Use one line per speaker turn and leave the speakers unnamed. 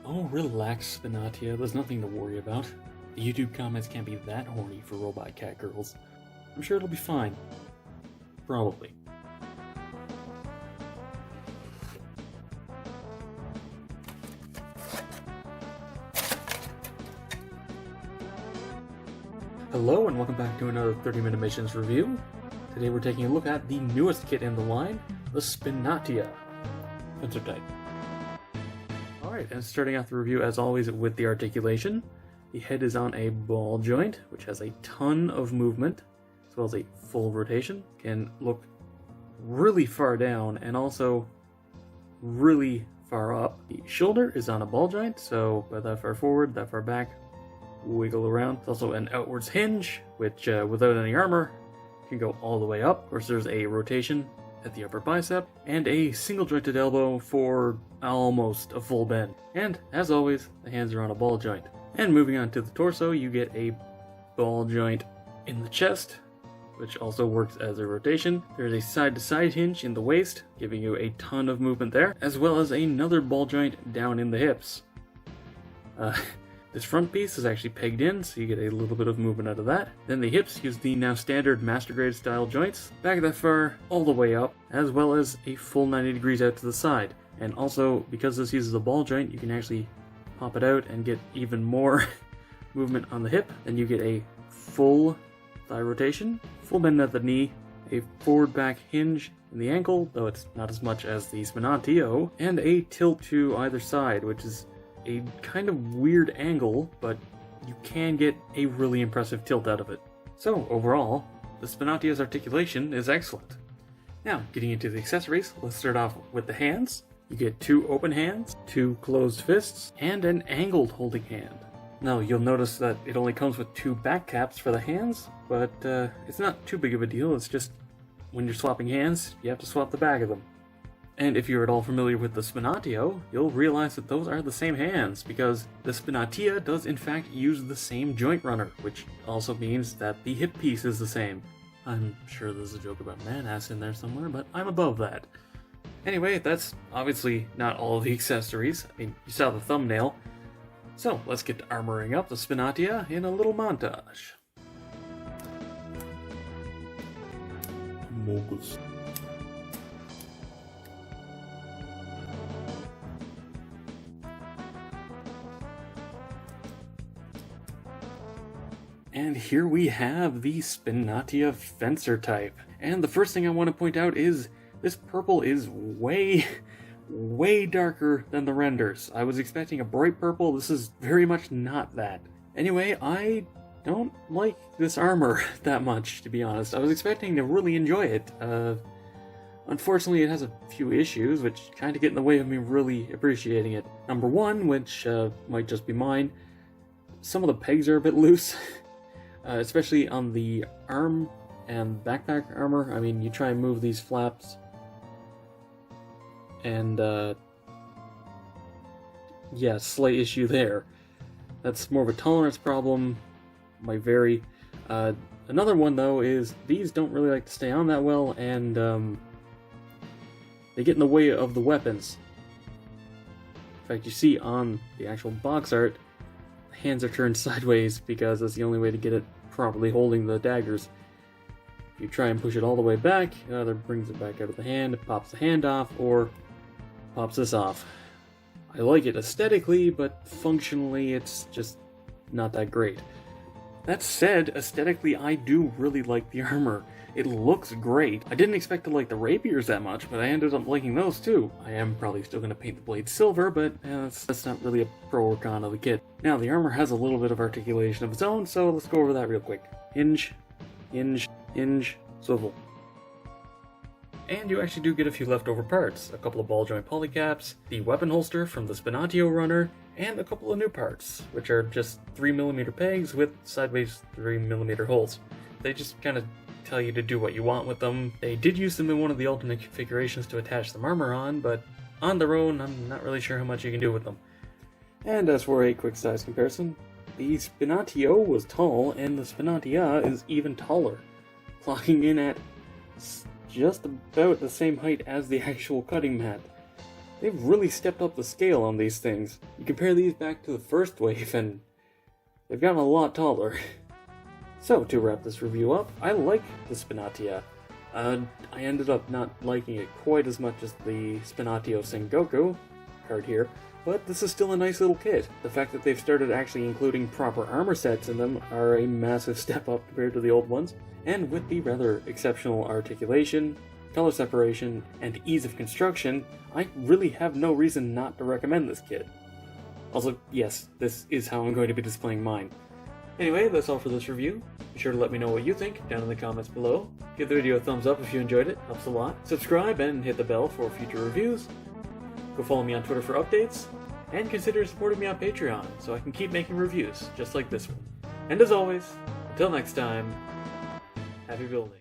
Oh, relax, Spinatia. There's nothing to worry about. The YouTube comments can't be that horny for Robot Cat Girls. I'm sure it'll be fine. Probably. Hello and welcome back to another 30-minute missions review. Today we're taking a look at the newest kit in the line, the Spinatia Fencer Type. Alright, and starting off the review as always with the articulation. The head is on a ball joint, which has a ton of movement, as well as a full rotation. Can look really far down and also really far up. The shoulder is on a ball joint, so by that far forward, that far back, wiggle around. It's also an outwards hinge, which without any armor can go all the way up. Of course, there's a rotation at the upper bicep and a single jointed elbow for almost a full bend. And as always, the hands are on a ball joint. And moving on to the torso, you get a ball joint in the chest, which also works as a rotation. There's a side-to-side hinge in the waist, giving you a ton of movement there, as well as another ball joint down in the hips. This front piece is actually pegged in, so you get a little bit of movement out of that. Then the hips use the now standard Master Grade style joints, back that far, all the way up, as well as a full 90 degrees out to the side. And also, because this uses a ball joint, you can actually pop it out and get even more movement on the hip. Then you get a full thigh rotation, full bend at the knee, a forward back hinge in the ankle, though it's not as much as the Spinatio, and a tilt to either side, which is a kind of weird angle, but you can get a really impressive tilt out of it. So overall, the Spinatia's articulation is excellent. Now, getting into the accessories, let's start off with the hands. You get 2 open hands, 2 closed fists, and an angled holding hand. Now, you'll notice that it only comes with 2 back caps for the hands, but it's not too big of a deal. It's just when you're swapping hands, you have to swap the back of them. And if you're at all familiar with the Spinatio, you'll realize that those are the same hands, because the Spinatia does in fact use the same joint runner, which also means that the hip piece is the same. I'm sure there's a joke about man-ass in there somewhere, but I'm above that. Anyway, that's obviously not all of the accessories. I mean, you saw the thumbnail. So, let's get to armoring up the Spinatia in a little montage. Mogus. And here we have the Spinatia Fencer type. And the first thing I want to point out is this purple is way darker than the renders. I was expecting a bright purple. This is very much not that. Anyway, I don't like this armor that much, to be honest. I was expecting to really enjoy it. Unfortunately, it has a few issues, which kind of get in the way of me really appreciating it. Number one, which might just be mine, some of the pegs are a bit loose. Especially on the arm and backpack armor. I mean, you try and move these flaps, and yeah, slight issue there. That's more of a tolerance problem, might vary. Another one though is these don't really like to stay on that well, and they get in the way of the weapons. In fact, you see on the actual box art, the hands are turned sideways because that's the only way to get it properly holding the daggers. If you try and push it all the way back, it either brings it back out of the hand, it pops the hand off, or pops this off. I like it aesthetically, but functionally it's just not that great. That said, aesthetically I do really like the armor. It looks great. I didn't expect to like the rapiers that much, but I ended up liking those too. I am probably still going to paint the blade silver, but that's not really a pro or con of the kit. Now, the armor has a little bit of articulation of its own, so let's go over that real quick. Hinge, hinge, hinge, swivel. And you actually do get a few leftover parts. A couple of ball joint polycaps, the weapon holster from the Spinatio runner, and a couple of new parts, which are just 3mm pegs with sideways 3mm holes. They just kind of tell you to do what you want with them. They did use them in one of the alternate configurations to attach some armor on, but on their own, I'm not really sure how much you can do with them. And as for a quick size comparison, the Spinatio was tall, and the Spinatia is even taller, clocking in at just about the same height as the actual cutting mat. they've really stepped up the scale on these things. You compare these back to the first wave, and they've gotten a lot taller. So, to wrap this review up, I like the Spinatia. I ended up not liking it quite as much as the Spinatio Sengoku card here, but this is still a nice little kit. The fact that they've started actually including proper armor sets in them are a massive step up compared to the old ones, and with the rather exceptional articulation, color separation, and ease of construction, I really have no reason not to recommend this kit. Also, yes, this is how I'm going to be displaying mine. Anyway, that's all for this review. Be sure to let me know what you think down in the comments below. Give the video a thumbs up if you enjoyed it, helps a lot. Subscribe and hit the bell for future reviews. Go follow me on Twitter for updates, and consider supporting me on Patreon so I can keep making reviews just like this one. And as always, until next time, happy building.